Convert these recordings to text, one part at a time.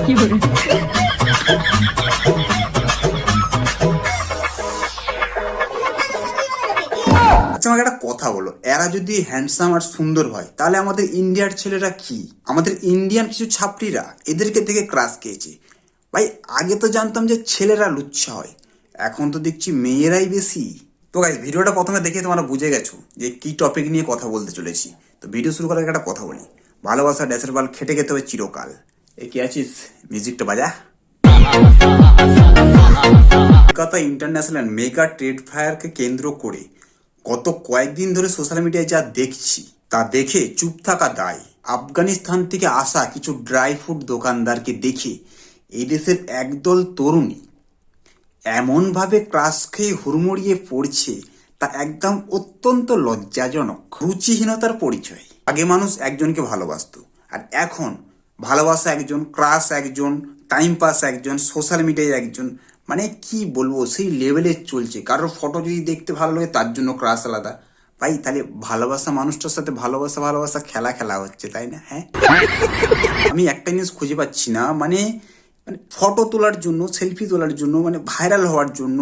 আচ্ছা, আমাকে একটা কথা বলো, এরা যদি হ্যান্ডসাম আর সুন্দর হয় তাহলে আমাদের ইন্ডিয়ার ছেলেরা কি? আমাদের ইন্ডিয়ান কিছু ছাপড়িরা এদেরকে দেখে ক্রাশ খেয়েছে। ভাই, আগে তো জানতাম যে ছেলেরা লুচ্ছা হয়, এখন তো দেখছি মেয়েরাই বেশি। তো গাইস, ভিডিওটা প্রথমে দেখে তোমরা বুঝে গেছো যে কি টপিক নিয়ে কথা বলতে চলেছি। তো ভিডিও শুরু করার আগে একটা কথা বলি, ভালোবাসা ড্যাসের বাল খেটে খেতে হবে চিরকাল। এ কি আছিস, মিউজিকটা বাজা। কলকাতা ইন্টারন্যাশনাল মেগা ট্রেড ফায়ারকে কেন্দ্র করে গত কয়েকদিন ধরে সোশ্যাল মিডিয়ায় যা দেখছি তা দেখে চুপ থাকা দায়। আফগানিস্তান থেকে আসা কিছু ড্রাই ফ্রুট দোকানদারকে দেখে এই দেশের একদল তরুণী এমনভাবে ক্রাশ খেয়ে হুড়মুড়িয়ে পড়ছে তা একদম অত্যন্ত লজ্জাজনক, রুচিহীনতার পরিচয়। আগে মানুষ একজনকে ভালোবাসতো, আর এখন ভালোবাসা একজন, ক্রাশ একজন, টাইম পাস একজন, সোশ্যাল মিডিয়ায় একজন, মানে কি বলবো, সেই লেভেলে চলছে। কারোর ফটো যদি দেখতে ভালো লাগে তার জন্য ক্রাশ আলাদা। ভাই, তাহলে ভালোবাসা মানুষটার সাথে ভালোবাসা ভালোবাসা খেলা খেলা হচ্ছে, তাই না? হ্যাঁ, আমি একটা জিনিস খুঁজে পাচ্ছি না, মানে মানে ফটো তোলার জন্য, সেলফি তোলার জন্য, মানে ভাইরাল হওয়ার জন্য,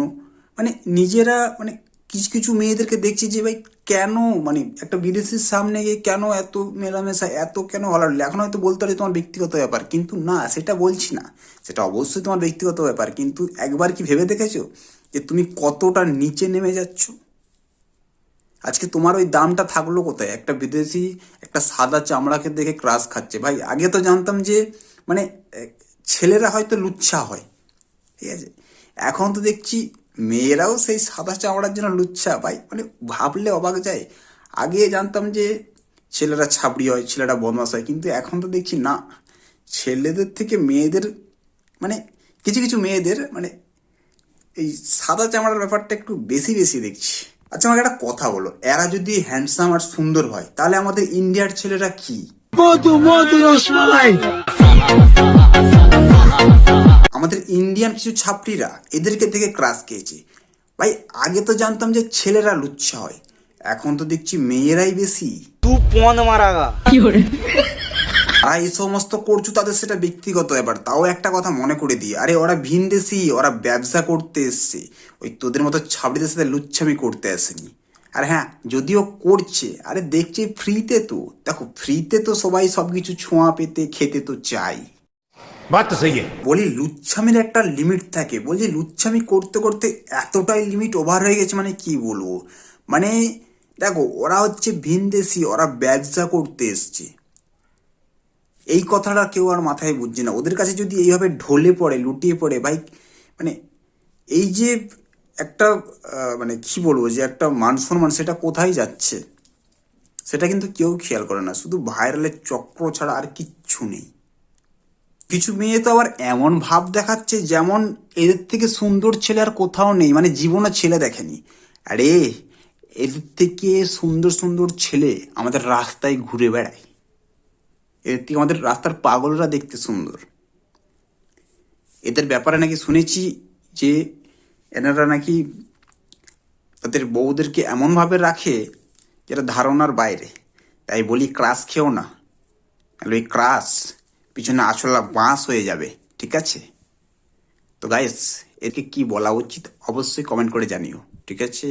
মানে নিজেরা, মানে কিছু কিছু মেয়েদেরকে দেখছি যে ভাই কেন, মানে একটা বিদেশির সামনে গিয়ে কেন এত মেলামেশা, এত কেন হলার। এখন হয়তো বলতে পারি তোমার ব্যক্তিগত ব্যাপার, কিন্তু না, সেটা বলছি না, সেটা অবশ্যই তোমার ব্যক্তিগত ব্যাপার, কিন্তু একবার কি ভেবে দেখেছো যে তুমি কতটা নিচে নেমে যাচ্ছ? আজকে তোমার ওই দামটা থাকলো কোথায়? একটা বিদেশি একটা সাদা চামড়াকে দেখে ক্রাশ খাচ্ছে। ভাই, আগে তো জানতাম যে মানে ছেলেরা হয়তো লুচ্ছা হয়, ঠিক আছে, এখন তো দেখছি মেয়েরাও সেই সাদা চামড়ার জন্য লুচ্ছা। ভাই, মানে ভাবলে অবাক যায়। আগে জানতাম যে ছেলেরা ছাবড়ি হয়, ছেলেরা বদমাশ হয়, কিন্তু এখন তো দেখছি না, ছেলেদের থেকে মেয়েদের, মানে কিছু কিছু মেয়েদের, মানে এই সাদা চামড়ার ব্যাপারটা একটু বেশি বেশি দেখছি। আচ্ছা, আমাকে একটা কথা বলো, এরা যদি হ্যান্ডসাম আর সুন্দর হয় তাহলে আমাদের ইন্ডিয়ার ছেলেরা কি? আমাদের ইন্ডিয়ান কিছু ছাপড়িরা এদেরকে দেখে ক্রাশ খেয়েছে। ভাই, আগে তো জানতাম যে ছেলেরা লুচ্ছা হয়, এখন তো দেখছি মেয়েরাই বেশি। আর এই সমস্ত করছো তাদের সেটা ব্যক্তিগত ব্যাপার। তাও একটা কথা মনে করে দিই, আরে ওরা ভিনদেশি, ওরা ব্যবসা করতে এসছে, ওই তোদের মতো ছাবড়িদের সাথে লুচ্ছামি করতে আসেনি। আর হ্যাঁ, যদিও করছে, আরে দেখছে ফ্রিতে, তো দেখো ফ্রিতে তো সবাই সবকিছু ছোঁয়া পেতে খেতে তো চাই। बात तो सही है। বলি লুচ্ছামির একটা লিমিট থাকে, বলছি লুচ্ছামি করতে করতে এতটাই লিমিট ওভার হয়ে গেছে, মানে কি বলবো, মানে দেখো ওরা হচ্ছে ভিনদেশি, ওরা ব্যবসা করতে এসছে, এই কথাটা কেউ আর মাথায় বুঝছে না। ওদের কাছে যদি এইভাবে ঢলে পড়ে, লুটিয়ে পড়ে, ভাই মানে এই যে একটা মানে কি বলবো, যে একটা মান সম্মান, সেটা কোথায় যাচ্ছে সেটা কিন্তু কেউ খেয়াল করে না। শুধু ভাইরালের চক্র ছাড়া আর কিচ্ছু নেই। কিছু মেয়ে তো আবার এমন ভাব দেখাচ্ছে যেমন এদের থেকে সুন্দর ছেলে আর কোথাও নেই, মানে জীবনে ছেলে দেখেনি। আরে এদের থেকে সুন্দর সুন্দর ছেলে আমাদের রাস্তায় ঘুরে বেড়ায়, এদের থেকে আমাদের রাস্তার পাগলরা দেখতে সুন্দর। এদের ব্যাপারে নাকি শুনেছি যে এনারা নাকি তাদের বউদেরকে এমনভাবে রাখে যেটা ধারণার বাইরে। তাই বলি ক্রাশ খেও না, তাহলে ওই ক্রাশ পিছনে আসলা বাঁশ হয়ে যাবে, ঠিক আছে? তো গাইস, একে কি বলা উচিত অবশ্যই কমেন্ট করে জানিও, ঠিক আছে?